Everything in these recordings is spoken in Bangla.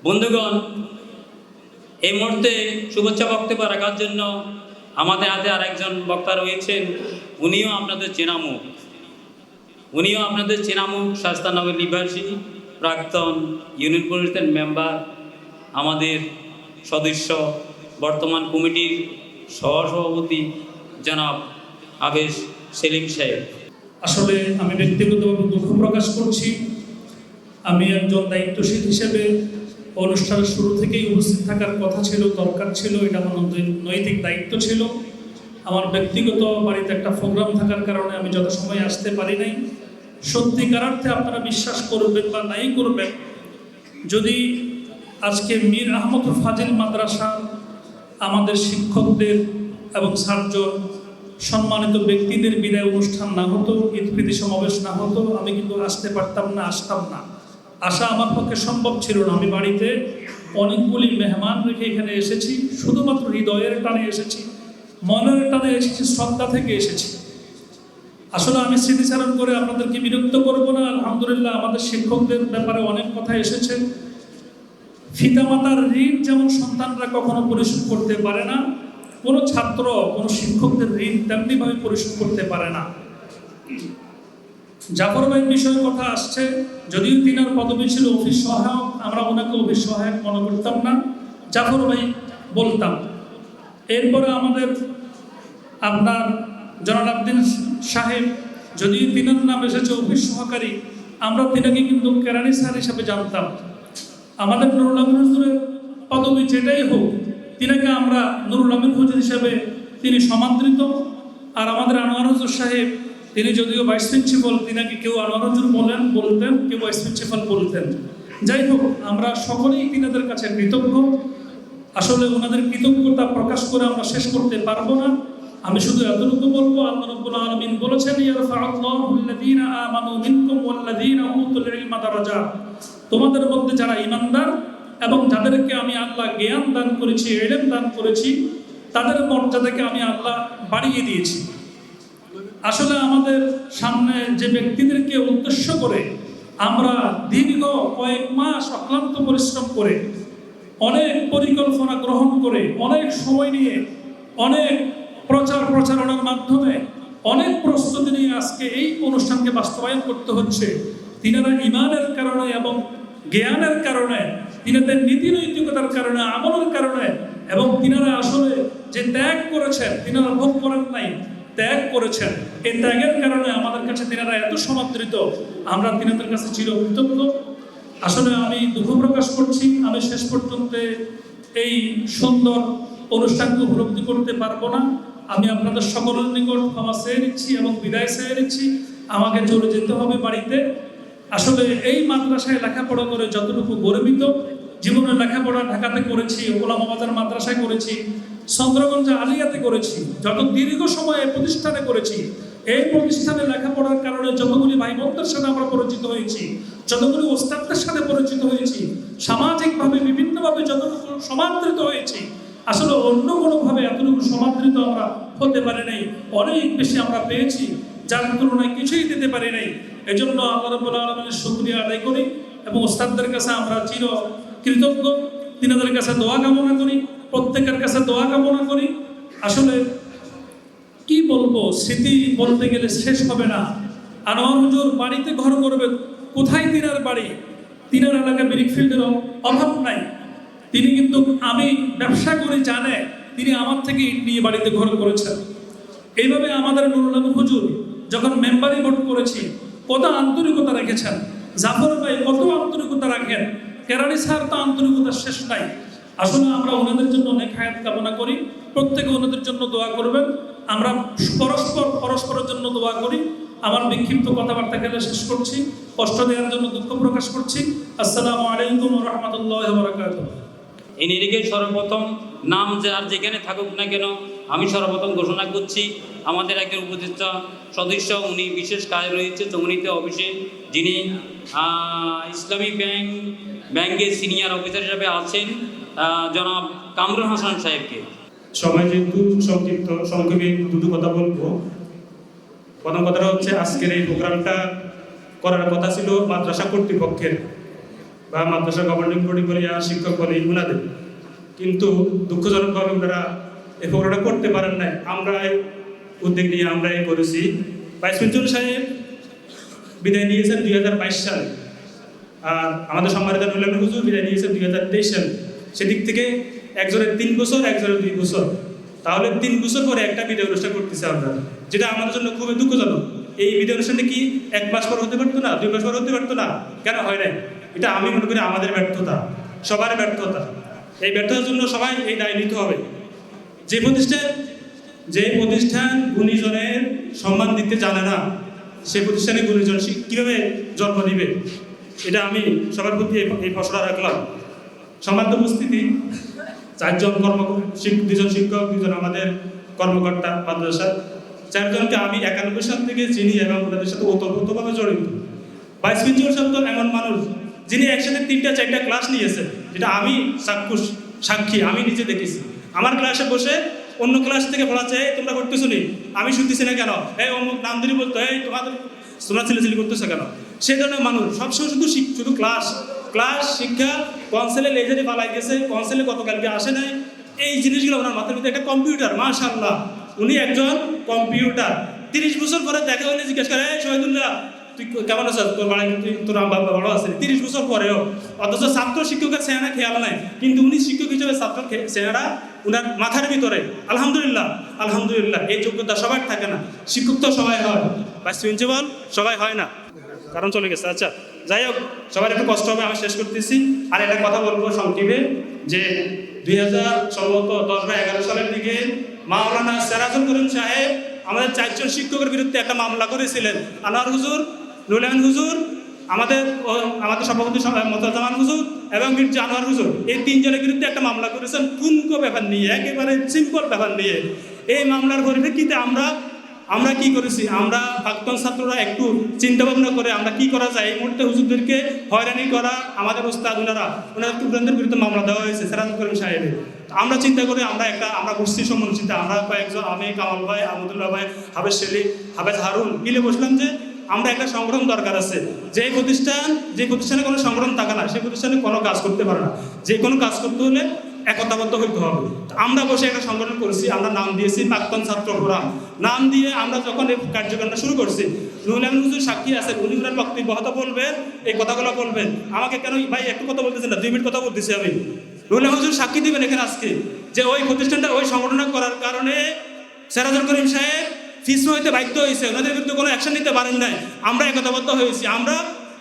বন্ধুগণ, এই মুহূর্তে শুভেচ্ছা বক্তব্য রাখার জন্য আমাদের হাতে আরেকজন বক্তা রয়েছেন। উনিও আপনাদের চেনা মুখ শাস্তানগর নিবাসী, প্রাক্তন ইউনিয়ন পরিষদের মেম্বার, আমাদের সদস্য, বর্তমান কমিটির সহসভাপতি জনাব আবেশ সেলিম সাহেব। আসলে আমি ব্যক্তিগতভাবে দুঃখ প্রকাশ করছি। আমি একজন দায়িত্বশীল হিসেবে অনুষ্ঠানের শুরু থেকেই উপস্থিত থাকার কথা ছিল, দরকার ছিল, এটা আমার নৈতিক দায়িত্ব ছিল। আমার ব্যক্তিগত বাড়িতে একটা প্রোগ্রাম থাকার কারণে আমি যথাসময়ে আসতে পারি নাই। সত্যিকারার্থে আপনারা বিশ্বাস করবেন বা নাই করবেন, যদি আজকে মীর আহমদ ফাজিল মাদ্রাসা আমাদের শিক্ষকদের এবং ছাত্র সম্মানিত ব্যক্তিদের বিদায় অনুষ্ঠান না হতো, ঈদপ্রীতি সমাবেশ না হতো, আমি কিন্তু আসতে পারতাম না, আসতাম না। আসা আমার পক্ষে সম্ভব ছিল না। আমি বাড়িতে অনেকগুলি মেহমান রেখে এখানে এসেছি, শুধুমাত্র হৃদয়ের টানে এসেছি, মনের টানে এসেছি, শ্রদ্ধা থেকে এসেছি। আসলে আমি স্মৃতিচারণ করে আপনাদেরকে বিরক্ত করব না। আলহামদুলিল্লাহ, আমাদের শিক্ষকদের ব্যাপারে অনেক কথা এসেছে। পিতামাতার ঋণ যেমন সন্তানরা কখনো পরিশোধ করতে পারে না, কোনো ছাত্র কোনো শিক্ষকদের ঋণ তেমনিভাবে পরিশোধ করতে পারে না। জাফর ভাইয়ের বিষয়ে কথা আসছে, যদিও তিনার পদবি ছিল অফিস সহায়ক, আমরা ওনাকে অফিস সহায়ক মনে করতাম না, জাফর ভাই বলতাম। এরপরে আমাদের আপনার জনালাউদ্দিন সাহেব, যদিও তিনার নাম এসেছে অফিস সহকারী, আমরা তিনাকে কিন্তু কেরানি স্যার হিসাবে জানতাম। আমাদের নুরুল আমিন হুজুরের পদবি যেটাই হোক, তিনাকে আমরা নুরুল আমিন হুজুর হিসেবে তিনি সমাদৃত। আর আমাদের আনোয়ার হুজুর সাহেব, তিনি যদিও ভাইস প্রিন্সিপাল, তিনাকে কেউ আনোয়ার হুজুর বলতেন, কেউ ভাইস প্রিন্সিপাল বলতেন। যাই হোক, আমরা সকলেই তিনাদের কাছে কৃতজ্ঞ। আসলে ওনাদের কৃতজ্ঞতা প্রকাশ করে আমরা শেষ করতে পারবো না। আমি শুধু এতটুকু বলবো, আল্লাহ রাব্বুল আলামিন বলেছেন, ইয়ারফাউল্লাহুল্লাযীনা আমানু মিনকুম ওয়াল্লাযীনা উতুল ইলমা দারাজাত। তোমাদের মধ্যে যারা ঈমানদার এবং যাদেরকে আমি আল্লাহ জ্ঞান দান করেছি, ইলম দান করেছি, তাদের মর্যাদাকে আমি আল্লাহ বাড়িয়ে দিয়েছি। আসলে আমাদের সামনে যে ব্যক্তিদেরকে উদ্দেশ্য করে আমরা দীর্ঘ কয়েক মাস অক্লান্ত পরিশ্রম করে, অনেক পরিকল্পনা গ্রহণ করে, অনেক সময় নিয়ে, অনেক প্রচারণার মাধ্যমে, অনেক প্রস্তুতি নিয়ে আজকে এই অনুষ্ঠানকে বাস্তবায়ন করতে হচ্ছে, তিনারা ঈমানের কারণে এবং জ্ঞানের কারণে, তিনাদের নীতি নৈতিকতার কারণে, আমলের কারণে, এবং তিনারা আসলে যে ত্যাগ করেছেন, তিনারা ভোগ করেন নাই, ত্যাগ করেছেন। এই ত্যাগের কারণে আমাদের কাছে তিনারা এত সমাদৃত, আমরা তিনাদের কাছে চিরকৃতজ্ঞ। আসলে আমি দুঃখ প্রকাশ করছি, আমি শেষ পর্যন্ত এই সুন্দর অনুষ্ঠানকে উপলব্ধি করতে পারবো না। আমি আপনাদের সকলের নিকট ক্ষমা চেয়ে নিচ্ছি এবং বিদায় চেয়ে নিচ্ছি। আমাকে চলে যেতে হবে বাড়িতে। আসলে এই মাদ্রাসায় লেখাপড়া করে যতটুকু গর্বিত, জীবনে লেখাপড়া ঢাকাতে করেছি, ওলামাবাজার মাদ্রাসায় করেছি, চন্দ্রগঞ্জ আলিয়াতে করেছি, যত দীর্ঘ সময় এই প্রতিষ্ঠানে করেছি, এই প্রতিষ্ঠানে লেখাপড়ার কারণে যতগুলি ভাই বোনদের সাথে আমরা পরিচিত হয়েছি, যতগুলি ওস্তাদদের সাথে পরিচিত হয়েছি, সামাজিকভাবে বিভিন্নভাবে যতটুকু সমাদৃত হয়েছি, আসলে অন্য কোনোভাবে এতটুকু সমাদৃত আমরা হতে পারি নাই। অনেক বেশি আমরা পেয়েছি, যার তুলনায় কিছুই দিতে পারি নাই। এজন্য আল্লাহ রাব্বুল আলামিনের শুকরিয়া আদায় করি এবং ওস্তাদদের কাছে আমরা চির কৃতজ্ঞ। তিনাদের কাছে দোয়া কামনা করি, প্রত্যেকের কাছে দোয়া কামনা করি। আসলে কি বলবো, স্মৃতি বলতে গেলে শেষ হবে না। আনোয়ার হুজুর বাড়িতে ঘর করবে, কোথায় তিনার বাড়ি? তিনার এলাকা ব্রিকফিল্ডের অভাব নাই। তিনি কিন্তু আমি ব্যবসা করে জানে, তিনি আমার থেকে ইট নিয়ে বাড়িতে ঘর করেছেন। এইভাবে আমাদের নুরুল আমিন হুজুর যখন মেম্বারি ভোট করেছি, কত আন্তরিকতা রেখেছেন। জাফর ভাই কত আন্তরিকতা রাখেন, কেরানি স্যার তো আন্তরিকতার শেষ নাই। আসলে আমরা ওনাদের জন্য অনেক হায়াত কামনা করি, প্রত্যেকে ওনাদের জন্য দোয়া করবেন। আমরা পরস্পরের জন্য দোয়া করি। আমার বিক্ষিপ্ত কথাবার্তা গেলে শেষ করছি, কষ্ট দেওয়ার জন্য দুঃখ প্রকাশ করছি। আসসালামু আলাইকুম ওয়া রাহমাতুল্লাহি ওয়া বারাকাতুহু। এই নিরিখে সর্বপ্রথম নাম যার যেখানে থাকুক না কেন, আমি সর্বপ্রথম ঘোষণা করছি আমাদের একজন উপদেষ্টা সদস্য, উনি বিশেষ কাজে রয়েছে চৌমনিতে অফিসে, যিনি ইসলামী ব্যাংকের সিনিয়র অফিসার হিসাবে আছেন, জনাব কামরুল হাসান সাহেবকে। সময় যেহেতু সংক্ষেপে দুটো কথা বলবো। প্রথম কথাটা হচ্ছে, আজকের এই প্রোগ্রামটা করার কথা ছিল মাদ্রাসা কর্তৃপক্ষের, বা মাদ্রাসা গভর্নিং বডি বলি আর শিক্ষক বলি ওনাদের, কিন্তু দুঃখজনকভাবে ওনারা এই প্রোগ্রামটা করতে পারেন নাই। আমরা উদ্যোগ নিয়ে আমরা করেছি। ভাইস প্রিন্সিপাল সাহেব বিদায় নিয়েছেন 2022 সালে, আর আমাদের সম্মানিত নুরুল আমিন হুজুর বিদায় নিয়েছেন 2023 সালে। সেদিক থেকে একজনের 3 বছর, একজনের 2 বছর, তাহলে 3 বছর পরে একটা বিদায় অনুষ্ঠান করতেছি আমরা, যেটা আমাদের জন্য খুবই দুঃখজনক। এই বিদায় অনুষ্ঠানটা কি 1 মাস পর হতে পারতো না, 2 মাস পর হতে পারতো না? কেন হয় নাই? এটা আমি মনে করি আমাদের ব্যর্থতা, সবার ব্যর্থতা। এই ব্যর্থতার জন্য সবাই এই দায় নিতে হবে। যে প্রতিষ্ঠান গুণীজনের সম্মান দিতে জানে না, সেই প্রতিষ্ঠানে গুণীজন কীভাবে জন্ম নিবে? এটা আমি সবার প্রতি এই প্রশ্নটা রাখলাম। সম্মানিত উপস্থিতি, 4 জন 2 জন শিক্ষক, 2 জন আমাদের কর্মকর্তা মাদ্রাসার, 4 জনকে আমি 91 সাল থেকে চিনি এবং ওনাদের সাথে ওতপ্রোতভাবে জড়িত। ভাইস প্রিন্সিপাল সাহেব তো এমন মানুষ যিনি একসাথে 3টা-4টা ক্লাস নিয়েছে, যেটা আমি সাক্ষী, আমি নিজে দেখেছি। আমার ক্লাসে বসে অন্য ক্লাস থেকে বলা চাই তোমরা করতেছো নি, আমি শুনতেছি না কেন, এই অমুক নাম ধরে বলতো, এই তোমরা ছেলেছিলি করতেছো কেন? সে ধরনের মানুষ সবসময় শুধু ক্লাস শিক্ষা, কনসেলে লেজারে পালাই গেছে, কনসেলে গতকালকে আসে নাই, এই জিনিসগুলো ওনার মাথার ভিতরে একটা কম্পিউটার। মাশাআল্লাহ, উনি একজন কম্পিউটার। 30 বছর পরে দেখা হলে জিজ্ঞেস করে, এই শহীদুল্লাহ তুই কেমন আছো, তোর বাড়ি তোর বাবা ভালো আছে? 30 বছর পরেও। অথচ ছাত্র শিক্ষকের চেহারা খেয়াল নাই, কিন্তু উনি শিক্ষক হিসেবে ছাত্র চেহারা উনার মাথার ভিতরে। আলহামদুলিল্লাহ, এই যোগ্যতা সবার থাকে না। শিক্ষক তো সবাই হয়, ভাইস প্রিন্সিপাল সবাই হয় না, কারণ চলে গেছে। আচ্ছা, যাই হোক, সবার একটু কষ্ট হবে, আমি শেষ করতেছি। আর একটা কথা বলবো সংক্ষেপে, যে 2010 বা 11 সালের দিকে মাওলানা সেরাজুল করিম সাহেব আমাদের 4 জন শিক্ষকের বিরুদ্ধে একটা মামলা করেছিলেন। আনোয়ার হুজুর, নুরুল আমিন হুজুর, আমাদের সভাপতি মোতাজামান হুজুর এবং মির্জা আনোয়ার হুজুর, এই 3 জনের বিরুদ্ধে একটা মামলা করেছেন ঠুনকো ব্যাপার নিয়ে, একেবারে সিম্পল ব্যাপার নিয়ে। এই মামলার পরিপ্রেক্ষিতে আমরা কি করেছি, আমরা প্রাক্তন ছাত্ররা একটু চিন্তা ভাবনা করে আমরা কি করা যায়। এই মুহূর্তে হুজুরদেরকে হয়রানি করা, আমাদের ওস্তাদ ওনাদের বিরুদ্ধে মামলা দেওয়া হয়েছে সেরাজুল করিম সাহেবের। আমরা চিন্তা করি, আমরা বসছি সম্মানিত, আমরা কয়েকজন, আমি, কামাল ভাই, আহমদুল্লাহ ভাই, হাফেজ সেলিম, হাফেজ হারুন মিলে বসলাম যে আমরা একটা সংগঠন দরকার আছে। যে প্রতিষ্ঠানে কোনো সংগঠন থাকে না, সেই প্রতিষ্ঠানে কোনো কাজ করতে পারে না। যে কোনো কাজ করতে হলে একতাবদ্ধ হইতে হবে। আমরা বসে একটা সংগঠন করেছি, আমরা নাম দিয়েছি প্রাক্তন ছাত্র ফোরাম। নাম দিয়ে আমরা যখন এই কার্যক্রমটা শুরু করছি, নুরুল আমিন হুজুর সাক্ষী আছেন, উনি ওনার বক্তব্য হয়তো বলবেন, এই কথাগুলো বলবেন। আমাকে কেন ভাই একটু কথা বলতেছেন না, 2 মিনিট কথা বলতেছি আমি। নুরুল আমিন হুজুর সাক্ষী দিবেন এখানে আজকে, যে ওই প্রতিষ্ঠানটা ওই সংগঠনটা করার কারণে সেরাজুল করিম সাহেব ফিসমা হইতে বাধ্য হয়েছে, ওনাদের বিরুদ্ধে কোনো অ্যাকশন নিতে পারেন নাই। আমরা একতাবদ্ধ হয়েছি, আমরা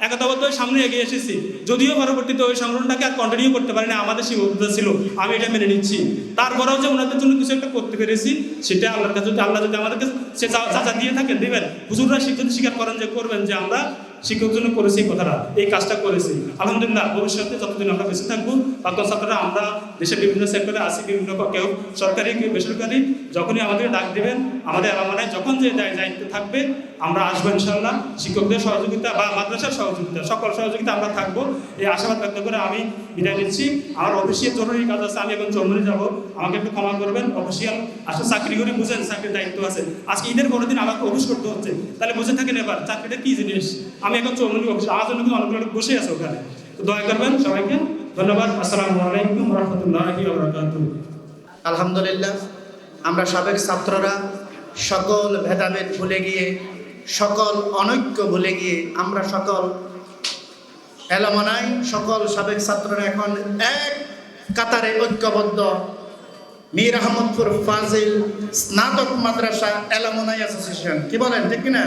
একতাবদ্ধ হয়ে সামনে এগিয়ে এসেছি। যদিও পরবর্তীতে ওই সংগঠনটাকে আর কন্টিনিউ করতে পারি না, আমাদের সীমাবদ্ধতা ছিল, আমি এটা মেনে নিচ্ছি। তারপরেও যে ওনাদের জন্য কিছু একটা করতে পেরেছি, সেটা আল্লাহর কাছে, আল্লাহ যদি আমাদেরকে সে চাচা দিয়ে থাকেন দিবেন। হুজুররা যদি স্বীকার করেন যে করবেন যে আমরা শিক্ষক জন্য করেছি, এই কথাটা, এই কাজটা করেছি। আলহামদুলিল্লাহ, ভবিষ্যতে যতদিন আমরা বেঁচে থাকবো, প্রাক্তন ছাত্ররা আমরা দেশের বিভিন্ন সেক্টরে আছি, বিভিন্ন কেউ সরকারি কেউ বেসরকারি, যখনই আমাদের ডাক দেবেন, আমাদের এলামানায় যখন যে দায়িত্ব থাকবে আমরা আসবো ইনশাআল্লাহ। শিক্ষকদের সহযোগিতা বা মাদ্রাসার সহযোগিতা, সকল সহযোগিতা আমরা থাকবো, এই আশাবাদ ব্যক্ত করে আমি বিদায় নিচ্ছি। আমার অফিসিয়াল জরুরি কাজ আছে, আমি এখন চৌমনি যাবো, আমাকে একটু ক্ষমা করবেন। অফিসিয়াল আসলে চাকরি করে বুঝেন, চাকরির দায়িত্ব আছে। আজকে ঈদের পরের দিন আমাকে অফিস করতে হচ্ছে, তাহলে বুঝে থাকেন এবার চাকরিটা কি জিনিস। আমি এখন চৌমনি অফিস, আমার জন্য কিন্তু অনেকগুলো লোক বসে আছে ওখানে, তো দয়া করবেন। সবাইকে ধন্যবাদ। আসসালামু আলাইকুম রহমতুল্লাহি ওয়া বারাকাতুহু। আলহামদুলিল্লাহ, আমরা সাবেক ছাত্ররা সকল ভেদাভেদ ভুলে গিয়ে, সকল অনৈক্য ভুলে গিয়ে, আমরা সকল এলামানাই, সকল সাবেক ছাত্ররা এখন এক কাতারে ঐক্যবদ্ধ। মীর আহমদপুর ফাজিল স্নাতক মাদ্রাসা এলামানাই অ্যাসোসিয়েশন, কি বলেন, ঠিক কিনা?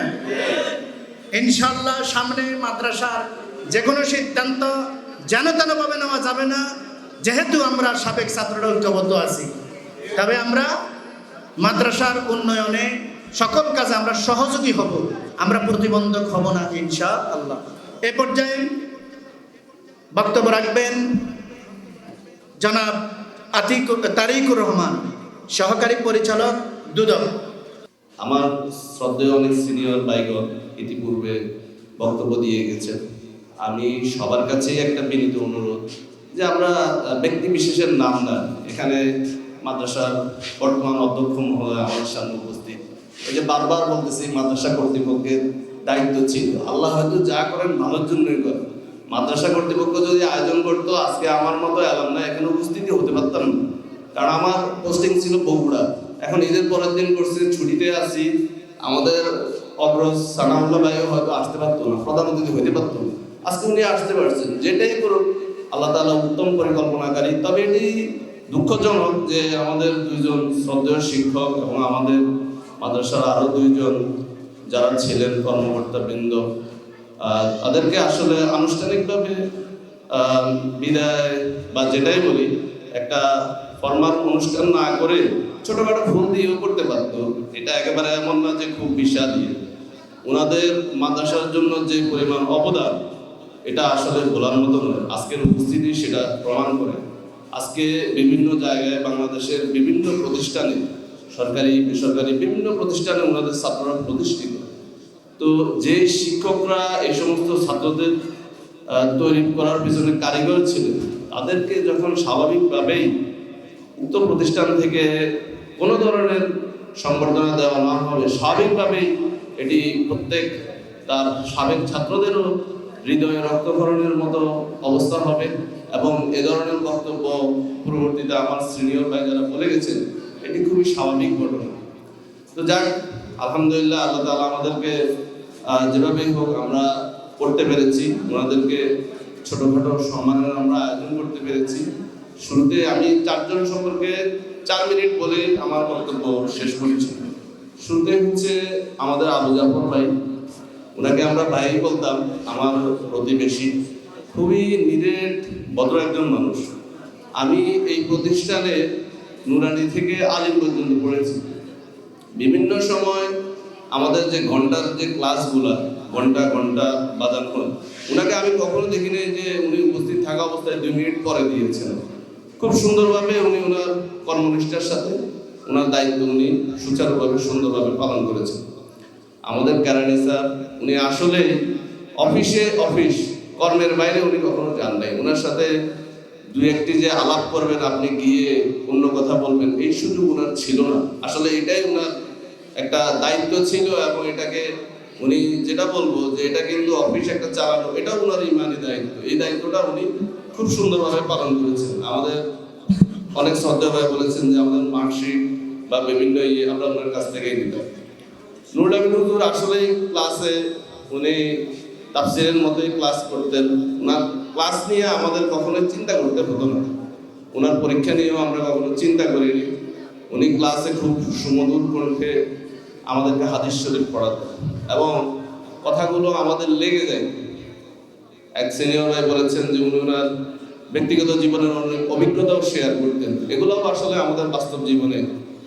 ইনশাআল্লাহ সামনে মাদ্রাসার যে কোনো সিদ্ধান্ত যেন তেনভাবে নেওয়া যাবে না, যেহেতু আমরা সাবেক ছাত্ররা ঐক্যবদ্ধ আছি। তবে আমরা মাদ্রাসার উন্নয়নে সকল কাজে আমরা সহযোগী হব, আমরা প্রতিবন্ধক হব না ইনশাআল্লাহ। এ পর্যায়ে বক্তব্য রাখবেন জনাব তারিকুর রহমান, সহকারী পরিচালক দুদক। আমার শ্রদ্ধেয় অনেক সিনিয়র ভাইগণ ইতিপূর্বে বক্তব্য দিয়ে গেছেন। আমি সবার কাছেই একটা বিনীত অনুরোধ যে আমরা ব্যক্তি বিশেষের নাম না, এখানে মাদ্রাসার বর্তমান অধ্যক্ষ মহোদয় আমাদের সামনে উপস্থিত। এই যে বারবার বলতেছি মাদ্রাসা কর্তৃপক্ষের দায়িত্ব ছিল, আল্লাহ হয়তো যা করেন ভালোর জন্যই করেন। মাদ্রাসা কর্তৃপক্ষ যদি আয়োজন করতো, আজকে আমার মতো অ্যালামনাই এখানে উপস্থিতি হতে পারতাম না, কারণ আমার পোস্টিং ছিল বগুড়া। এখন ঈদের পরের দিন করছে, ছুটিতে আছি, আমাদের অগ্রজ সানাউল্লাহ ভাইও হয়তো আসতে পারতো না, প্রধান অতিথি হতে পারতো না, আজকে উনি আসতে পারছেন। যেটাই করুক আল্লাহ তাআলা উত্তম পরিকল্পনাকারী। তবে এটি দুঃখজনক যে আমাদের দুইজন শ্রদ্ধেয় শিক্ষক এবং আমাদের মাদ্রাসার আরো দুইজন যারা ছিলেন কর্মকর্তা বৃন্দ, তাদেরকে আসলে আনুষ্ঠানিকভাবে বিদায় বা যেটাই বলি একটা ফরমাল অনুষ্ঠান না করে ছোটখাটো ফুল দিয়েও করতে পারতো। এটা একেবারে এমন না যে খুব বিশাল দিয়ে। ওনাদের মাদ্রাসার জন্য যে পরিমাণ অবদান, এটা আসলে বলার মতো নয়। আজকের উপস্থিতি সেটা প্রমাণ করে। আজকে বিভিন্ন জায়গায় বাংলাদেশের বিভিন্ন প্রতিষ্ঠানে, সরকারি বেসরকারি বিভিন্ন প্রতিষ্ঠানে ওনাদের ছাত্ররা প্রতিষ্ঠিত। তো যে শিক্ষকরা এই সমস্ত ছাত্রদের তৈরি করার পিছনে কারিগর ছিলেন, তাদেরকে যখন স্বাভাবিকভাবেই উক্ত প্রতিষ্ঠান থেকে কোনো ধরনের সংবর্ধনা দেওয়া না হবে, স্বাভাবিকভাবেই এটি প্রত্যেক তার সাবেক ছাত্রদেরও হৃদয়ে রক্তক্ষরণের মতো অবস্থা হবে। এবং এ ধরনের বক্তব্য পরবর্তীতে আমার সিনিয়র ভাই যারা বলে গেছেন, এটি খুবই স্বাভাবিক ঘটনা। তো যাক, আলহামদুলিল্লাহ, আল্লাহ তাআলা আমাদেরকে যেভাবেই হোক আমরা করতে পেরেছি, ওনাদেরকে ছোটখাটো সম্মানের আমরা আয়োজন করতে পেরেছি। শুরুতে আমি চারজন সম্পর্কে 4 মিনিট বলে আমার বক্তব্য শেষ করেছি। শুরুতে হচ্ছে আমাদের আবু জাফর ভাই, ওনাকে আমরা ভাই বলতাম, আমার প্রতিবেশী, খুবই নিরেট ভদ্র একজন মানুষ। আমি এই প্রতিষ্ঠানে নুরানি থেকে আলিম পর্যন্ত পড়েছি। বিভিন্ন সময় আমাদের যে ঘন্টার যে ক্লাসগুলা ঘন্টা ঘন্টা বাজানো হয়, ওনাকে আমি কখনো দেখিনি যে উনি উপস্থিত থাকা অবস্থায় 2 মিনিট পরে দিয়েছেন। খুব সুন্দরভাবে উনি ওনার কর্মনিষ্ঠার সাথে ওনার দায়িত্ব উনি সুচারুভাবে সুন্দরভাবে পালন করেছেন। আমাদের কেরানি স্যার, উনি আসলে অফিস কর্মের বাইরে উনি কখনো যান নাই। ওনার সাথে 2-1টি যে আলাপ করবেন, আপনি গিয়ে অন্য কথা বলবেন, এই সুযোগ ওনার ছিল না। আসলে এটাই ওনার একটা দায়িত্ব ছিল, এবং এটাকে উনি যেটা বলবো যে এটা কিন্তু অফিস একটা চালানো, এটা ওনার ইমানি দায়িত্ব। এই দায়িত্বটা উনি খুব সুন্দরভাবে পালন করেছেন। আমাদের অনেক শ্রদ্ধা ভাই বলেছেন যে আমাদের মার্কশিট বা বিভিন্ন আমরা ওনার কাছ থেকেই নিতাম। নুরুল আমিন হুজুর আসলে ক্লাসে উনি তাফসীরের মতোই ক্লাস করতেন। ওনার ক্লাস নিয়ে আমাদের কখনোই চিন্তা করতে হতো না, ওনার পরীক্ষা নিয়েও আমরা কখনো চিন্তা করিনি। উনি ক্লাসে খুব সুমধুর কণ্ঠে আমাদেরকে হাদিস শরীফ পড়াতেন এবং কথাগুলো আমাদের লেগে যায়। এক সিনিয়র ভাই বলেছেন যে উনি ওনার ব্যক্তিগত জীবনের অনেক অভিজ্ঞতাও শেয়ার করতেন। এগুলোও আসলে আমাদের বাস্তব জীবনে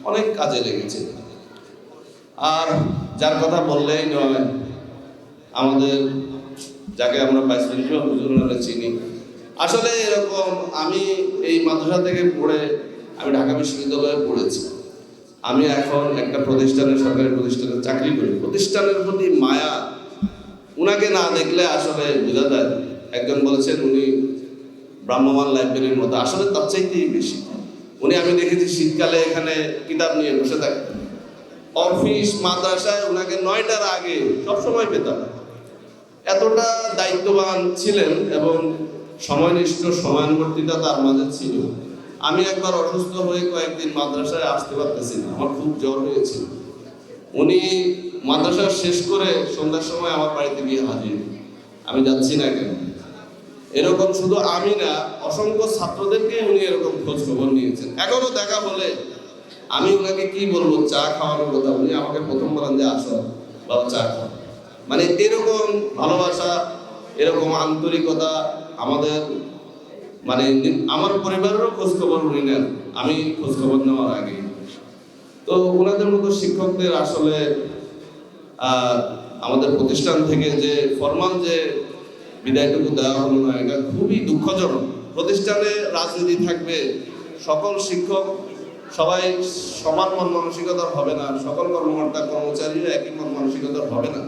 অনেক কাজে লেগেছে। আর যার কথা বললেই নয়, আমাদের যাকে আমরা ভাইস প্রিন্সিপাল হুজুর নামে চিনি, আসলে এরকম আমি এই মাদ্রাসা থেকে পড়ে আমি ঢাকা বিশ্ববিদ্যালয়ে পড়েছি। আমি এখন একটা প্রতিষ্ঠানে, সরকারি প্রতিষ্ঠানে চাকরি করি। প্রতিষ্ঠানের প্রতি মায়া উনাকে না দেখলে আসলে বোঝা যায়। একজন বলেছেন উনি ব্রাহ্মমান লাইব্রেরির মতো, আসলে তার চাইতেই বেশি। উনি, আমি দেখেছি শীতকালে এখানে কিতাব নিয়ে বসে থাকতেন। অফিস মাদ্রাসায় ওনাকে 9টার আগে সবসময় পেতাম। এতটা দায়িত্ববান ছিলেন এবং সময়নিষ্ঠ, সময়ানুবর্তিতা তার মাঝে ছিল। আমি একবার অসুস্থ হয়ে কয়েকদিন মাদ্রাসায় আসতে পারতেছি না, আমার খুব জ্বর হয়েছিল। উনি মাদ্রাসা শেষ করে সন্ধ্যার সময় আমার বাড়িতে গিয়ে হাজির, আমি যাচ্ছি না কেন। এরকম শুধু আমি না, অসংখ্য ছাত্রদেরকে উনি এরকম খোঁজ খবর নিয়েছেন। এখনো দেখা হলে আমি ওনাকে কি বলবো, চা খাওয়ানোর কথা, উনি আমাকে প্রথম বলেন যে আসো বাবা চা খাও। মানে এরকম ভালোবাসা, এরকম আন্তরিকতা আমাদের, মানে আমার পরিবারেরও খোঁজ খবর উনি নেন, আমি খোঁজ খবর নেওয়ার আগে। তো ওনাদের মতো শিক্ষকদের আসলে আমাদের প্রতিষ্ঠান থেকে যে ফরমাল যে বিদায়টুকু দেওয়া হলো না, এটা খুবই দুঃখজনক। প্রতিষ্ঠানে রাজনীতি থাকবে, সকল শিক্ষক সবাই সমান মন মানসিকতার হবে না, সকল কর্মকর্তা কর্মচারীও একই মন মানসিকতার হবে না।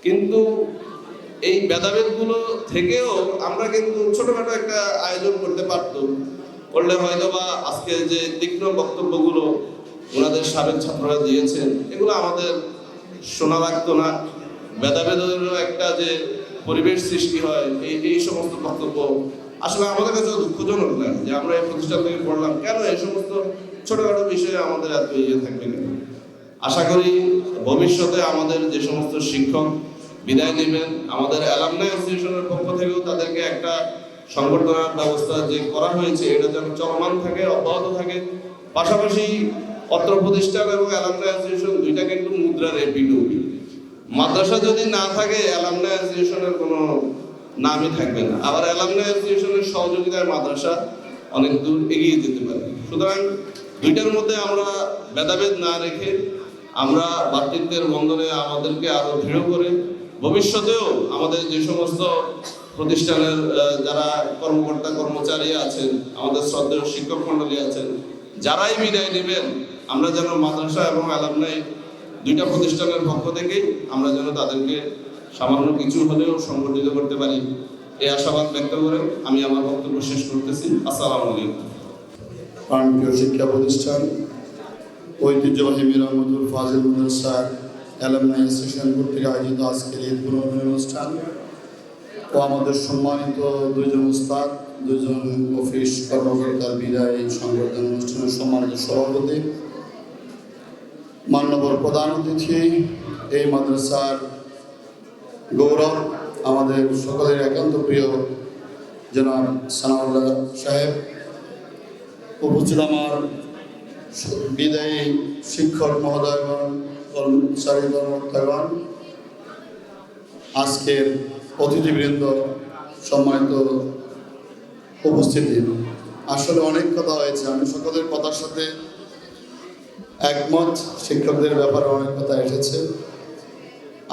কিন্তু এই ভেদাভেদগুলো থেকেও আমরা কিন্তু ছোটখাটো একটা আয়োজন করতে পারতাম, করলে হয়তো বা আজকে যে তীক্ষ্ণ বক্তব্যগুলো ওনাদের সাবেক ছাত্ররা দিয়েছেন, এগুলো আমাদের শোনা লাগতো না। ভেদাভেদেরও একটা যে পরিবেশ সৃষ্টি হয়, এই সমস্ত বক্তব্য আসলে আমাদের কাছে দুঃখজনক লাগে যে আমরা এই প্রতিষ্ঠান থেকে পড়লাম, কেন এই সমস্ত ছোটখাটো বিষয়ে আমাদের এত ইয়ে থাকবে না। আশা করি ভবিষ্যতে আমাদের যে সমস্ত শিক্ষক বিদায় নেবেন, আমাদের অ্যালামনাই অ্যাসোসিয়েশনের পক্ষ থেকেও তাদেরকে একটা সংবর্ধনার ব্যবস্থা যে করা হয়েছে এটা যেন চলমান থাকে, অব্যাহত থাকে। পাশাপাশি অত্র প্রতিষ্ঠান এবং অ্যালামনাই অ্যাসোসিয়েশন দুইটা কিন্তু মুদ্রার এপিডুপি। মাদ্রাসা যদি না থাকে অ্যালামনাই অ্যাসোসিয়েশনের কোনো নামই থাকবে না, আবার অ্যালামনাই অ্যাসোসিয়েশনের সহযোগিতায় মাদ্রাসা অনেক দূর এগিয়ে যেতে পারে। সুতরাং দুইটার মধ্যে আমরা ভেদাভেদ না রেখে আমরা ভ্রাতৃত্বের বন্ধনে আমাদেরকে আরো দৃঢ় করে ভবিষ্যতেও আমাদের যে সমস্ত প্রতিষ্ঠানের যারা কর্মকর্তা কর্মচারী আছেন, আমাদের শ্রদ্ধেয় শিক্ষক মণ্ডলী আছেন, যারাই বিদায় নেবেন, আমরা যেন মাদ্রাসা এবং অ্যালামনাই দুইটা প্রতিষ্ঠানের পক্ষ থেকেই আমরা যেন তাদেরকে সামান্য কিছু হলেও সংগঠিত করতে পারি, এই আশাবাদ ব্যক্ত করে আমি আমার বক্তব্য শেষ করতেছি। আসসালামু আলাইকুম। প্রাণপ্রিয় শিক্ষা প্রতিষ্ঠান ঐতিহ্যবাহী মীর আহমদুল ফাজিল মাদ্রাসা অ্যালামনাই অ্যাসোসিয়েশন কর্তৃক আয়োজিত আজকের ঈদ পুনর্মিলনী অনুষ্ঠান ও আমাদের সম্মানিত দুইজন উস্তাদ, দুইজন অফিস কর্মকর্তার বিদায় সংবর্ধনা অনুষ্ঠানের সম্মানিত সভাপতি, মান্যবর প্রধান অতিথি, এই মাদ্রাসার গৌরব, আমাদের সকলের একান্ত প্রিয় জনাব সানাউল্লাহ সাহেব, উপস্থিত আমার বিদায়ী শিক্ষক মহোদয়গণ, কর্মচারী কর্মকর্তাগণ, আজকের অতিথিবৃন্দ, সম্মানিত উপস্থিতি। আসলে অনেক কথা হয়েছে, আমি সকলের কথার সাথে একমত। শিক্ষকদের ব্যাপারে অনেক কথা এসেছে।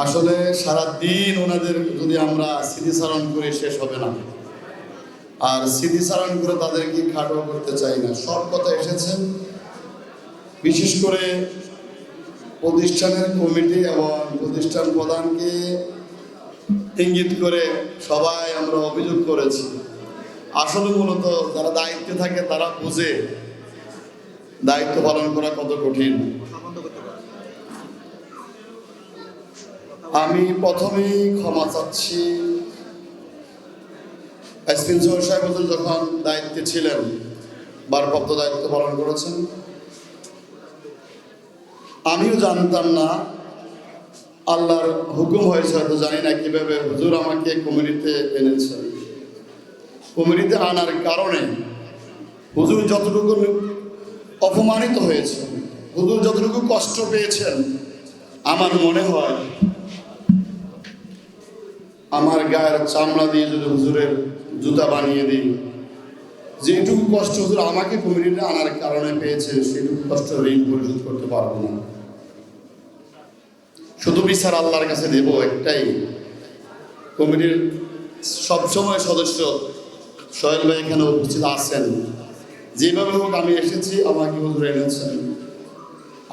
আসলে সারা দিন ওনাদের যদি আমরা স্মৃতিচারণ করি শেষ হবে না, আর স্মৃতিচারণ করে তাদেরকে খাটো করতে চাই না। সব কথা এসেছে। বিশেষ করে প্রতিষ্ঠানের কমিটি এবং প্রতিষ্ঠান প্রধানকে ইঙ্গিত করে সবাই আমরা অভিযোগ করেছি। আসলে মূলত যারা দায়িত্বে থাকে তারা বুঝে দায়িত্ব পালন করা কত কঠিন। আমি প্রথমেই ক্ষমা চাচ্ছি, প্রিন্সিপাল সাহেব যখন দায়িত্বে ছিলেন, ভারপ্রাপ্ত দায়িত্ব পালন করেছেন, আমিও জানতাম না, আল্লাহর হুকুম হয়েছে হয়তো জানি না কিভাবে হুজুর আমাকে কমিটিতে এনেছেন। কমিটিতে আনার কারণে হুজুর যতটুকু অপমানিত হয়েছেন, হুজুর যতটুকু কষ্ট পেয়েছেন, আমার মনে হয় আমার গায়ের চামড়া দিয়ে যদি হুজুরের জুতা বানিয়ে দিই, যেটুকু কষ্ট হুজুর আমাকে কমিটিতে আনার কারণে পেয়েছে, সেটুকু কষ্ট ঋণ পরিশোধ করতে পারবো না। শুধু বিচার আল্লাহর কাছে দেব একটাই, কমিটির সবসময় সদস্য সোহেল ভাই এখানে উপস্থিত আছেন, যেভাবে হোক আমি এসেছি, আমাকে হুজুর এনেছেন।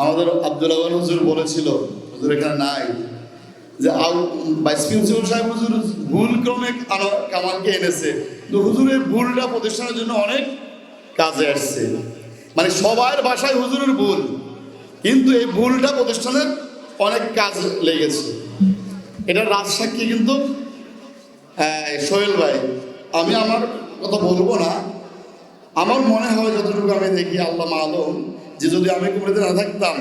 আমাদের আব্দুল আওয়াল হুজুর বলেছিল, হুজুর এখানে নাই, যে ভাইস প্রিন্সিপাল সাহেব হুজুর ভুল ক্রমে কামালকে এনেছে, তো হুজুরের ভুলটা প্রতিষ্ঠানের জন্য অনেক কাজে আসছে। মানে সবার বাসায় হুজুরের ভুল, কিন্তু এই ভুলটা প্রতিষ্ঠানের অনেক কাজ লেগেছে। এটা রাজসাক্ষী কিন্তু সোহেল ভাই। আমি আমার কথা বলবো না, আমার মনে হয় যতটুকু আমি দেখি আল্লাহ মালুম, যে যদি আমি কমিটিতে না থাকতাম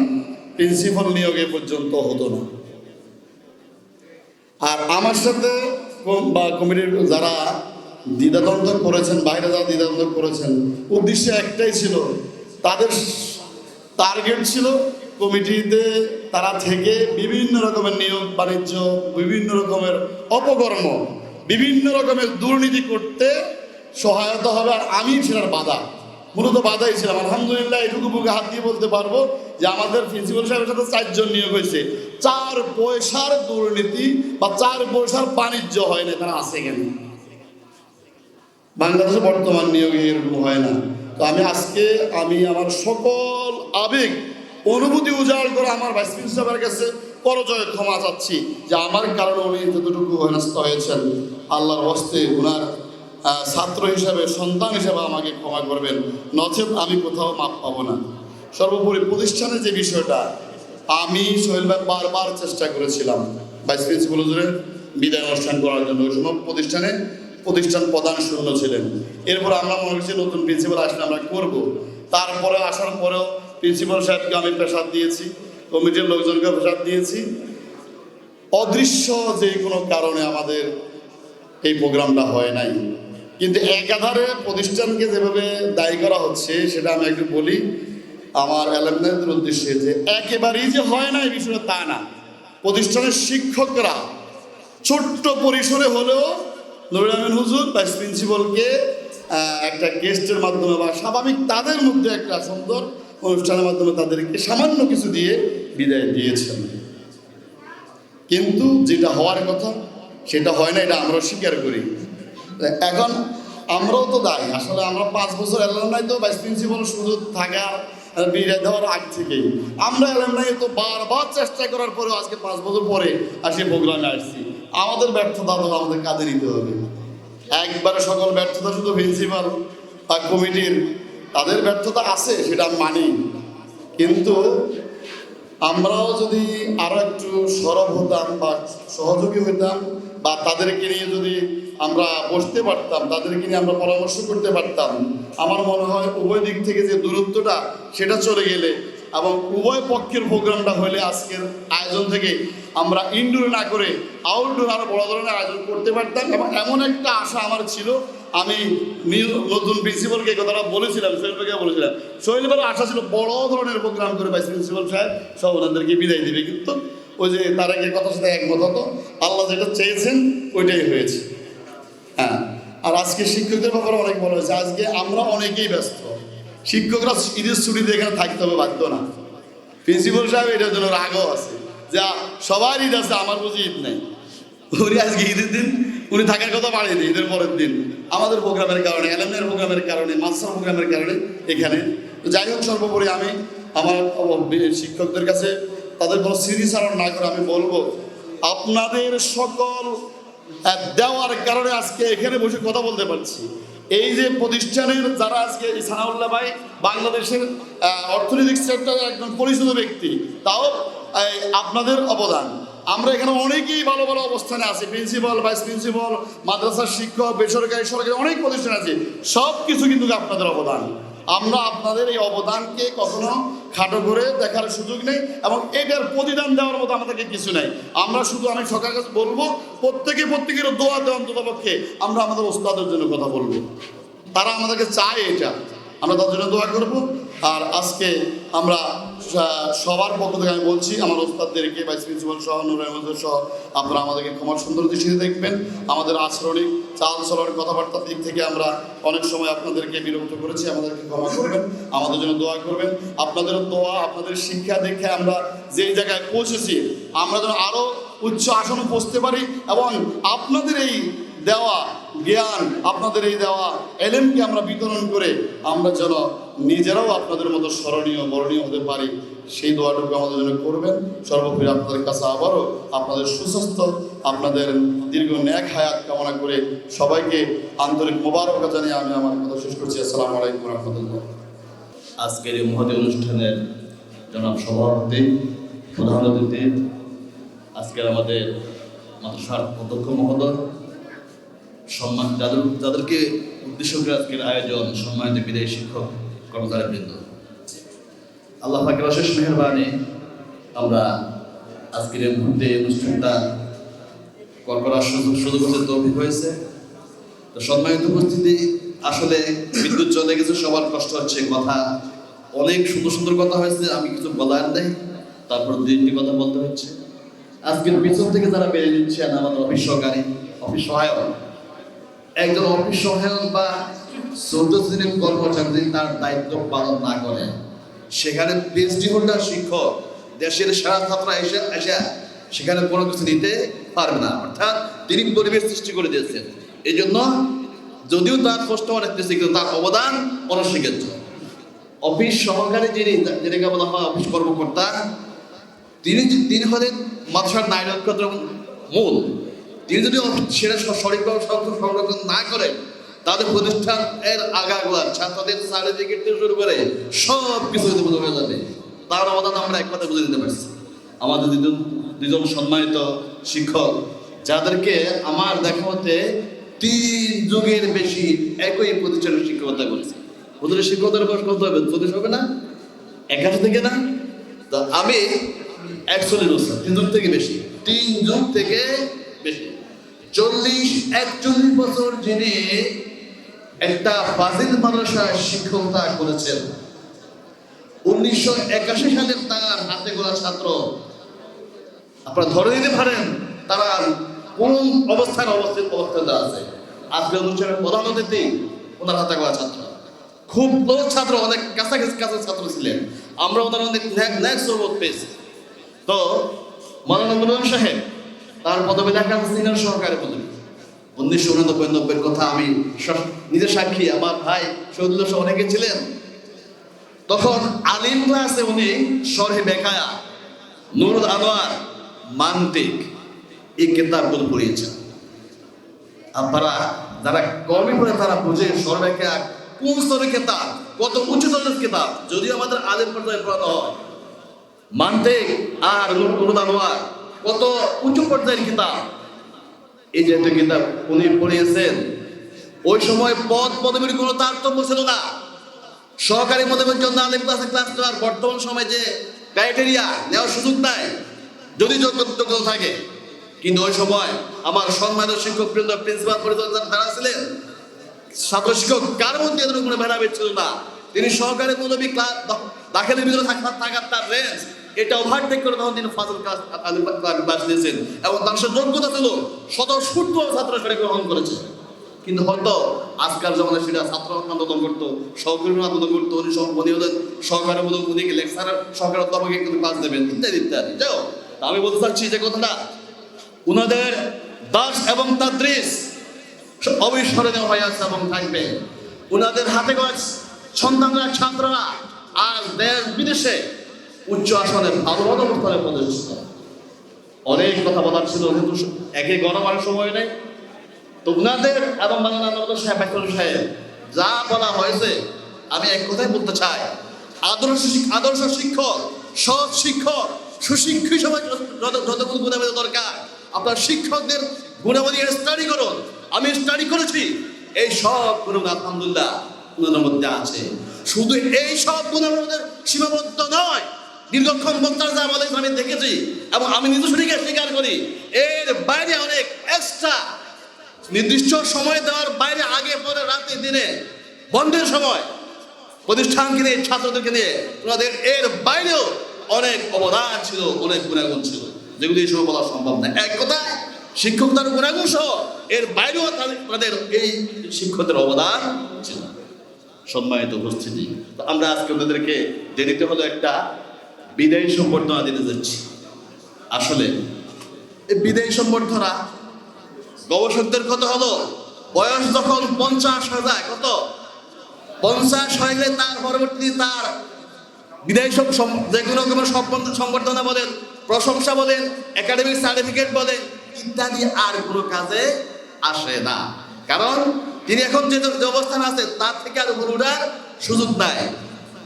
প্রিন্সিপাল নিয়োগে পর্যন্ত হতো না। আর আমার সাথে বা কমিটির যারা দ্বিধাদ্বন্দ্ব করেছেন, বাইরে যারা দ্বিধাদ্বন্দ্ব করেছেন, উদ্দেশ্য একটাই ছিল, তাদের টার্গেট ছিল কমিটিতে তারা থেকে বিভিন্ন রকমের নিয়োগ বাণিজ্য, বিভিন্ন রকমের অপকর্ম, বিভিন্ন রকমের দুর্নীতি করতে সহায়তা হবে, আর আমি সেটার বাধা, মূলত বাধাই ছিলাম। আলহামদুলিল্লাহ এটুকু বুকে হাত দিয়ে বলতে পারবো যে আমাদের প্রিন্সিপাল সাহেবের সাথে 4 জন নিয়োগ হয়েছে, 4 পয়সার দুর্নীতি বা 4 পয়সার বাণিজ্য হয় না। তারা আছে কেন? বাংলাদেশে বর্তমান নিয়োগে এরকম হয় না। তো আমি আমার সকল আবেগ অনুভূতি উজাড় করে আমার ভাইস প্রিন্সিপালের কাছে করজোড়ে ক্ষমা চাচ্ছি, যে আমার কারণে উনি যতটুকু হেনস্থ হয়েছেন, আল্লাহর হস্তে ওনার ছাত্র হিসাবে, সন্তান হিসাবে আমাকে ক্ষমা করবেন, নচেত আমি কোথাও মাপ পাবো না। সর্বোপরি প্রতিষ্ঠানের যে বিষয়টা, আমি সোহেল ভাই বারবার চেষ্টা করেছিলাম ভাইস প্রিন্সিপাল হুজুরের বিদায় অনুষ্ঠান করার জন্য। ওই সময় প্রতিষ্ঠান প্রধান শূন্য ছিলেন। এরপর আমরা মনে করছি নতুন প্রিন্সিপাল আসলে আমরা করব। তারপরে আসার পরেও প্রিন্সিপাল সাহেবকে আমি প্রেসার দিয়েছি, কমিটির লোকজনকে প্রেসার দিয়েছি। অদৃশ্য যে কোনো কারণে আমাদের এই প্রোগ্রামটা হয় নাই। কিন্তু একাধারে প্রতিষ্ঠানকে যেভাবে দায়ী করা হচ্ছে সেটা আমি একটু বলি আমার অ্যালামনাইদের উদ্দেশ্যে, যে একেবারেই যে হয় না এই বিষয়টা তা না। প্রতিষ্ঠানের শিক্ষকরা ছোট্ট পরিসরে হলেও নুরুল আমিন হুজুর ভাইস প্রিন্সিপালকে একটা গেস্টের মাধ্যমে বা স্বাভাবিক তাদের মধ্যে একটা সুন্দর অনুষ্ঠানের মাধ্যমে তাদেরকে সামান্য কিছু দিয়ে বিদায় দিয়েছেন। কিন্তু যেটা হওয়ার কথা সেটা হয় না, এটা আমরাও স্বীকার করি। এখন আমরাও তো দায়ী। আসলে আমরা 5 বছর অ্যালামনাই তো ভাইস প্রিন্সিপাল সুযোগ থাকার বিদায় দেওয়ার আগ থেকেই আমরা অ্যালামনাই তো বারবার চেষ্টা করার পরেও আজকে 5 বছর পরে আসে প্রোগ্রামে আসছি। আমাদের ব্যর্থতা তো আমাদের কাঁধে নিতে হবে। একবারে সকল ব্যর্থতা শুধু প্রিন্সিপাল বা কমিটির, তাদের ব্যর্থতা আছে সেটা আমি মানি। কিন্তু আমরাও যদি আরো একটু সরব হতাম বা সহযোগী হইতাম বা তাদেরকে নিয়ে যদি আমরা বসতে পারতাম, তাদেরকে নিয়ে আমরা পরামর্শ করতে পারতাম, আমার মনে হয় উভয় দিক থেকে যে দূরত্বটা সেটা চলে গেলে এবং উভয় পক্ষের প্রোগ্রামটা হলে আজকের আয়োজন থেকে আমরা ইনডোরে না করে আউটডোর আরো বড় ধরনের আয়োজন করতে পারতাম। এবং এমন একটা আশা আমার ছিল, আমি নতুন প্রিন্সিপালকে এই কথাটা বলেছিলাম, সোহেলকে বলেছিলাম, সোহেলের আশা ছিল বড় ধরনের প্রোগ্রাম করে ভাইস প্রিন্সিপাল সাহেব সব ওনাদেরকে বিদায় দিবে। কিন্তু ওই যে তারেকের কথার সাথে একমত হতো, আল্লাহ যেটা চেয়েছেন ওইটাই হয়েছে। হ্যাঁ, আর আজকে শিক্ষকদের ব্যাপারে অনেক বলা হয়েছে। আজকে আমরা অনেকেই ব্যস্ত, শিক্ষকরা ঈদের ছুটিতে এখানে থাকতে হবে বাধ্য না। প্রিন্সিপাল সাহেব এটার জন্য রাগও আছে, যা সবার ঈদ আছে, আমার বুঝি ঈদ নেই। উনি আজকে ঈদের দিন উনি থাকার কথা বাড়িয়ে দিই ঈদের পরের দিন আমাদের প্রোগ্রামের কারণে, অ্যালামনাই প্রোগ্রামের কারণে, মাস্টার প্রোগ্রামের কারণে এখানে। তো যাই হোক, সর্বোপরি আমি আমার শিক্ষকদের কাছে তাদের কোনো স্মৃতিচারণ না করে আমি বলবো, আপনাদের সকল দেওয়ার কারণে আজকে এখানে বসে কথা বলতে পারছি। এই যে প্রতিষ্ঠানের যারা আজকে সানাউল্লাহ ভাই বাংলাদেশের অর্থনৈতিক সেক্টরের একজন পরিচিত ব্যক্তি, তাও আপনাদের অবদান। আমরা এখানে অনেকেই ভালো ভালো অবস্থানে আছি, প্রিন্সিপাল, ভাইস প্রিন্সিপাল, মাদ্রাসার শিক্ষক, বেসরকারি সরকারি অনেক প্রতিষ্ঠান আছে, সব কিছু কিন্তু আপনাদের অবদান। আমরা আপনাদের এই অবদানকে কখনো খাটো করে দেখার সুযোগ নেই এবং এটার প্রতিদান দেওয়ার মতো আমাদেরকে কিছু নেই। আমরা শুধু, আমি সরকারের কাছে বলবো, প্রত্যেকের দোয়া দেওয়া অন্তত পক্ষে আমরা আমাদের ওস্তাদের জন্য কথা বলবো। তারা আমাদেরকে চায় এটা, আমরা তার জন্য দোয়া করব। আর আজকে আমরা সবার পক্ষ থেকে আমি বলছি, আমার ওস্তাদদেরকে, ভাইস প্রিন্সিপাল সহ, নুরুল আমিন সহ, আপনারা আমাদেরকে ক্ষমার সুন্দর দৃষ্টিতে দেখবেন। আমাদের আচরণিক চাল চলন কথাবার্তার দিক থেকে আমরা অনেক সময় আপনাদেরকে বিরক্ত করেছি, আমাদেরকে ক্ষমা করবেন, আমাদের জন্য দোয়া করবেন। আপনাদের দোয়া, আপনাদের শিক্ষা দীক্ষায় আমরা যেই জায়গায় পৌঁছেছি, আমরা যেন আরও উচ্চ আসনে পৌঁছতে পারি এবং আপনাদের এই দেওয়া জ্ঞান, আপনাদের এই দেওয়া এলেমকে আমরা বিতরণ করে আমরা যেন নিজেরাও আপনাদের মতো স্মরণীয় বরণীয় হতে পারি, সেই দোয়াটুকু আমাদের জন্য করবেন। সর্বোপরি আপনাদের কাছে আবারও আপনাদের সুস্বাস্থ্য, আপনাদের দীর্ঘ ন্যাক হায়াত কামনা করে সবাইকে আন্তরিক মোবারকবাদ জানিয়ে আমি আমার কথা শেষ করছি। আসসালামু আলাইকুম ওয়া রাহমাতুল্লাহ। আজকের এই মহতী অনুষ্ঠানের জনাব সভাপতি, প্রধান অতিথি, আজকের আমাদের মাদ্রাসার অধ্যক্ষ মহোদয়, সম্মান যাদেরকে উদ্দেশ্য করে আজকের আয়োজন, সম্মানিত বিদায়ী শিক্ষক কর্মচারীবৃন্দ, আল্লাহ পাকের অশেষ মেহেরবানি আমরা আজকের এই মুহূর্তে অনুষ্ঠানটা করার সুযোগ হতে তৌফিক হয়েছে। তো সম্মানিত উপস্থিতি, আসলে বিদ্যুৎ চলে গেছে, সবার কষ্ট হচ্ছে, কথা অনেক সুন্দর সুন্দর কথা হয়েছে, আমি কিছু বলার নেই, তারপর 2-3টি কথা বলতে হচ্ছে। আজকের পিছন থেকে যারা বেরিয়ে দিচ্ছেন, আমাদের অফিস সহকারী, অফিস সহায়ক, একজন অফিস সহায়ক বা 14 শ্রেণীর কর্মচারী যদি তার দায়িত্ব পালন না করে, সেখানে পিএইচডি হোল্ডার শিক্ষক, দেশের সেরা ছাত্র এসে সেখানে কোনো কিছু নিতে পারবে না। অর্থাৎ তিনি পরিবেশ সৃষ্টি করে দিয়েছেন। এই জন্য যদিও তার কষ্ট অনেক বেশি, কিন্তু তার অবদান অনস্বীকার্য। অফিস সহকারী যেটাকে বলা হয় অফিস কর্মকর্তা, তিনি হলেন মাদ্রাসার নায়কত্র মূল। তিনি যদি সেটা সঠিকভাবে সংরক্ষণ না করেন, তাদের প্রতিষ্ঠান এর আগাগোড়া ছাত্রদের সার্টিফিকেট থেকে শুরু করে সব কিছু হয়ে যাবে। তার অবদান আমরা এক কথা বুঝে দিতে পারছি। আমাদের দুজন সম্মানিত শিক্ষক যাদেরকে আমার দেখা মতে 3 যুগের বেশি একই প্রতিষ্ঠানে শিক্ষকতা করেছে। ওদের শিক্ষকতার বয়স কত হবে? 40 হবে না? 81 থেকে না? তো আমি 41 বছর, 3 যুগ থেকে বেশি, 3 যুগ থেকে বেশি, 41 বছর যিনি একটা ফাজিল মাদ্রাসায় শিক্ষকতা করেছেন। 1981 সালে তার হাতে গোনা ছাত্র, আপনারা ধরে নিতে পারেন তারা কোন অবস্থায় আছে। আজকে অনুষ্ঠানের প্রধান অতিথি ওনার হাতে গোনা ছাত্র, খুব ক্লোজ ছাত্র, অনেক কাছাকাছি ছাত্র ছিলেন। আমরা ওনার অনেক ন্যাক সহবত পেয়েছি। তো মাওলানা মুনওয়ার সাহেব তার পদবি লেখা আছে সিনিয়র সহকারী পদবি। 1989 কথা আমি নিজের সাক্ষী, আমার ভাই শহীদুল্লাহ সহ অনেকে ছিলেন। তখন আলিম ক্লাসে উনি শরহে বেকায়া, নুরুল আনোয়ার, মান্তিক এই কিতাবগুলো পড়িয়েছেন। আপনারা যারা কমই পড়ে তারা বুঝে শরহে বেকায়া কোন স্তরের কিতাব, কত উঁচু স্তরের কিতাব, যদিও আমাদের আলিম পর্যায়ে পড়ানো হয়। মান্তিক আর নুরুল আনোয়ার কত উঁচু পর্যায়ের কিতাব। এই যে একটা কিতাব উনি পড়িয়েছেন, ওই সময় পদ পদবীর কোনো তারতম্য ছিল না। সহকারী পদবীর জন্য আলিম ক্লাসে ক্লাস করার বর্তমান সময় যে ক্রাইটেরিয়া নেওয়ার সুযোগ নাই, যদি যোগ্যতা থাকে। কিন্তু ওই সময় আমার সম্মানিত শিক্ষক বৃন্দ, প্রিন্সিপাল পরিচালক যারা ছিলেন, ছাত্র শিক্ষক কার মধ্যে এদের কোনো ভেদাভেদ ছিল না। তিনি সহকারী পদবী দাখিলের ভিতরে থাকার তার রেঞ্জ এটা ওভারটেক করে তখন তিনি ফাজল ক্লাস দিয়েছেন, এবং তার সাথে যোগ্যতা ছিল স্বতঃস্ফূর্ত ছাত্র সেটা গ্রহণ করেছে। কিন্তু হয়তো আজকাল জমানায় সেটা ছাত্র আন্দোলন করতো, সহকর্মী আন্দোলন করতো, উনি হলেন সহকারী পদক, উনি লেকচারার সহকারী অধ্যাপকে কিন্তু ক্লাস দেবেন, ইত্যাদি ইত্যাদি। যাও, আমি বলতে চাচ্ছি যে কথাটা উনাদের দাস এবং তাদরিস অবিস্মরণীয় হয়ে আছে এবং থাকবে। উনাদের হাতে গড়া সন্তানরা, ছাত্ররা আর দেশ বিদেশে উচ্চ আসনে ভালো ভালো অবস্থানে প্রতিষ্ঠিত। অনেক কথা বলার ছিল, কিন্তু একে গণমানের সময় নেই। তো উনাদের এবং মাওলানা নওয়াজ সাহেব যা বলা হয়েছে, আমি এক কথাই বলতে চাই, আদর্শ শিক্ষক, সৎ শিক্ষক, সুশিক্ষিত হিসেবে যতগুলো গুণাবলী দরকার, আপনার শিক্ষকদের গুণাবলী স্টাডি করুন। আমি স্টাডি করেছি, এই সব গুণ আলহামদুলিল্লাহ উনাদের মধ্যে আছে। শুধু এই সব গুণাবলীদের সীমাবদ্ধ নয়, দীর্ঘক্ষণ বক্তারা যা বলে আমি দেখেছি এবং আমি নিজস্ব স্বীকার করি, এর বাইরে অনেক এক্সট্রা নির্দিষ্ট সময় দেওয়ার বাইরে, আগে পরে, রাতে দিনে, বন্ধের সময় প্রতিষ্ঠানকে নিয়ে, ছাত্রদেরকে নিয়ে ওনাদের এর বাইরেও অনেক অবদান ছিল, অনেক গুণাগুণ ছিল, যেগুলি এই সময় বলা সম্ভব না। এক কথায় শিক্ষক তার গুণাগুণ সহ এর বাইরেও তাদের এই শিক্ষকদের অবদান ছিল। সম্মানিত উপস্থিতি, তো আমরা আজকে ওনাদেরকে দিতে হলো একটা বিদায়ী সম্বর্ধনা দিতে যাচ্ছি। আসলে এই বিদায়ী সম্বর্ধনা গবেষকদের কথা হলো, বয়স যখন 50 হয়ে যায়, কত 50 হয়ে গেলে তার পরবর্তী তার বিদায়ী যে কোনো রকমের সম্বর্ধনা বলেন, প্রশংসা বলেন, একাডেমিক সার্টিফিকেট বলেন ইত্যাদি আর কোনো কাজে আসে না। কারণ তিনি এখন যে অবস্থান আছে তার থেকে আর উপরে ওঠার সুযোগ নাই।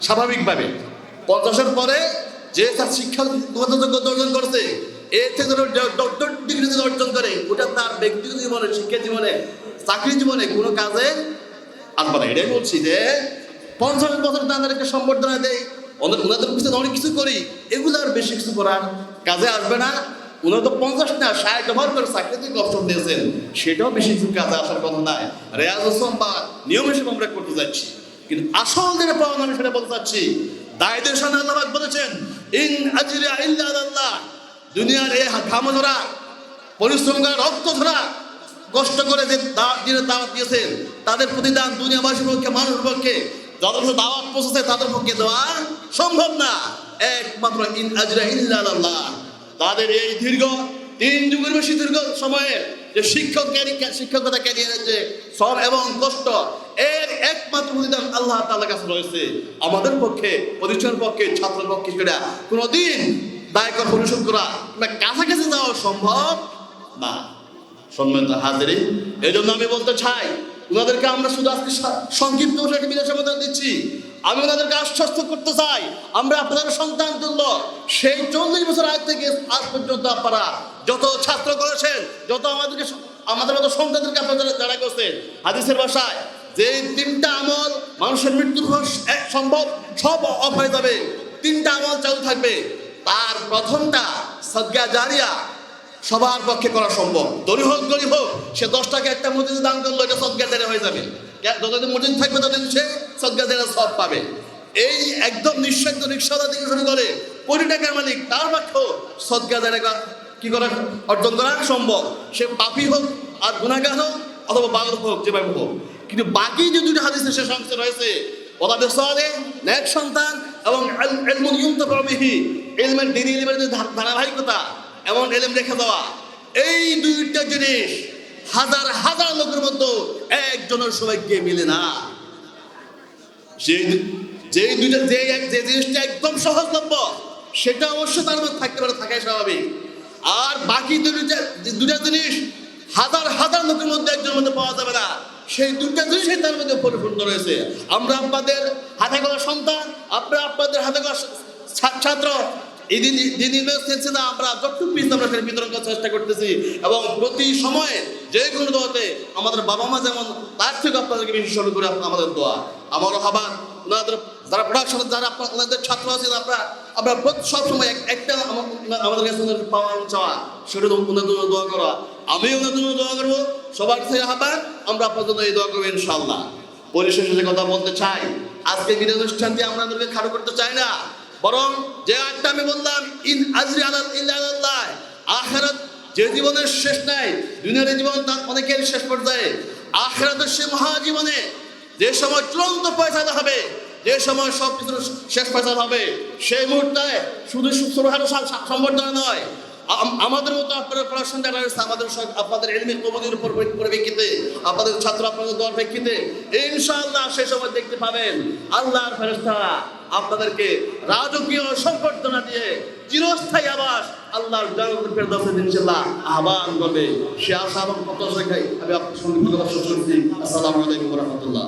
স্বাভাবিকভাবে 50-এর পরে যে তার শিক্ষা যোগ্যতা অর্জন করছে, এর থেকে ডক্টর ডিগ্রি অর্জন করে, ওটা তার ব্যক্তিগত জীবনে, শিক্ষা জীবনে, চাকরি জীবনে কোনো কাজে আসবে না। এটাই বলছি যে 50 বছর তাদেরকে সম্বর্ধনা দেয়, ওনাদের পিছনে অনেক কিছু করি, এগুলো আর বেশি কিছু করার কাজে আসবে না। ওনারা তো 50 না 60 ওভার করে চাকরিতে অপশন দিয়েছেন, সেটাও বেশি কিছু কাজে আসার কথা নাই। রেয়াজ হোসেন বা নিয়ম হিসেবে আমরা করতে যাচ্ছি, কিন্তু আসল যেটা পাওয়া আমি সেটা বলতে চাচ্ছি। দায়িত্বের সামনে আল্লাহ বলেছেন, ইন আজরিয়া ইল্লা আল্লাহ, দুনিয়ার এই ঘাম ধরা, পরিশ্রম করা, রক্ত ধরা, কষ্ট করে যে দাওয়াত দিয়েছেন, তাদের প্রতিদান দুনিয়াবাসীর পক্ষে, মানুষের পক্ষে যত দাওয়াত পৌঁছেছে তাদের পক্ষে দেওয়া সম্ভব না। একমাত্র ইন আজরিয়া ইল্লা আল্লাহ, তাদের এই দীর্ঘ 3 যুগের বেশি দীর্ঘ সময়ে যে শিক্ষকতা ক্যারিয়ারের যে শ্রম এবং কষ্ট, এর একমাত্র প্রতিদান আল্লাহ তাআলার কাছে রয়েছে। আমাদের পক্ষে, প্রতিষ্ঠানের পক্ষে, ছাত্রের পক্ষে সেটা কোনোদিন দায় কর পরিশোধ করা কিংবা কাছাকাছি যাওয়া সম্ভব না। সম্মানিত হাজিরিন, এই জন্য আমি বলতে চাই, ওনাদেরকে আমরা শুধু আজকে সংক্ষিপ্ত একটা বিদায় সম্বোধন দিচ্ছি। আমি ওনাদেরকে আশ্বস্ত করতে চাই, আমরা আপনাদের সন্তান তুল্য সেই 40 বছর আগ থেকে আজ পর্যন্ত আপনারা যত ছাত্র করেছেন, যত আমাদের মতো সন্তানদেরকে আপনারা যারা করছেন, হাদিসের ভাষায় যে 3টা আমল মানুষের মৃত্যুর পর এক সম্ভব সব অফ হয়ে যাবে, 3টা আমল চালু থাকবে। তার প্রথমটা সদকা জারিয়া, সবার পক্ষে করা সম্ভব। ধনী হোক গরিব হোক, সে 10 টাকা একটা মসজিদে দান করলো, এটা সদকা জারিয়া হয়ে যাবে। যতদিন মসজিদ থাকবে ততদিন সে সদকা জারিয়া সব পাবে। এই একদম নিঃস্বার্থ রিক্সাওয়ালা থেকে শুরু করে কোটি টাকার মালিক, তার পক্ষেও সদকা জারিয়া কি করা অর্জন করা সম্ভব। সে পাপী হোক আর গুনাহগার হোক অথবা বালক হোক, যেভাবে হোক। কিন্তু বাকি যে 2টা হাদিসের শেষ অংশে রয়েছে, ওলাদে সালেহ, নেক সন্তান এবং ইলমুন ইউনতাফা বিহি, ইলমের দ্বীনি ইলমের যে ধারাবাহিকতা, এমন ইলম রেখে দেওয়া, এই 2টা জিনিস হাজার হাজার লোকের মধ্যে একজনের সবাইকে মিলে না। যে জিনিসটা একদম সহজলভ্য, সেটা অবশ্যই তার মধ্যে থাকতে পারে, থাকাই স্বাভাবিক। আর বাকি 2টা জিনিস হাজার হাজার লোকের মধ্যে একজনের মধ্যে পাওয়া যাবে না, সেই 2টা জিনিসই তার মধ্যে পরিপূর্ণ রয়েছে। আমরা আপনাদের হাতে গড়া সন্তান, আপনাদের হাতে গড়া ছাত্র, এই দিন না আমরা যতটুকু পিস আমরা সেটা বিতরণ করার চেষ্টা করতেছি। এবং প্রতি সময়ে যে কোনো দোয়াতে আমাদের বাবা মা যেমন, তার থেকে আপনাদেরকে বেশি স্মরণ করে আমাদের দোয়া। আমারও আহ্বান, ওনাদের যারা প্রোডাকশন, যারা ওনাদের ছাত্র আছেন, আমরা সবসময় একটা আমাদের কাছে পাওয়া চাওয়া, সেটা ওনাদের জন্য দোয়া করা। আমি ওনাদের জন্য দোয়া করবো, সবার থেকে আহ্বান, আমরা আপনার জন্য এই দোয়া করবো ইনশাআল্লাহ। পরিশেষে যে কথা বলতে চাই, আজকে বিদায় অনুষ্ঠানটি আমরা আমাদেরকে খাটো করতে চাই না, বরং যে আটটা আমি বললাম, ইন আজরি আল্লাহ, আখিরাত যে জীবনের শেষ নাই, দুনিয়ার জীবন তার অনেকের শেষ পর্যায়ে, আখিরাতের সে মহাজীবনে যে সময় চূড়ান্ত পয়সা হবে, যে সময় সব কিছু শেষ পয়সা হবে, সেই মুহূর্তে শুধু ছোটখাটো সম্বর্ধনা নয়, আমাদের মতো আপনারা পড়াশোনা যারা রয়েছে, আপনাদের ইলমি কবুলের উপর পরিপ্রেক্ষিতে, আপনাদের ছাত্র আপনাদের দোয়ার প্রেক্ষিতে ইনশাআল্লাহ সে সময় দেখতে পাবেন আল্লাহর ফেরেশতারা আপনাদেরকে রাজকীয় সম্বর্ধনা দিয়ে চিরস্থায়ী আবাস আল্লাহর জান্নাতুল ফেরদাউসে ইনশাআল্লাহ আহ্বান করবে। সে আশা এবং প্রত্যাশা রেখে আমি আপনার সঙ্গে কথা শেষ করছি। আসসালামু আলাইকুম ওয়া রাহমাতুল্লাহ।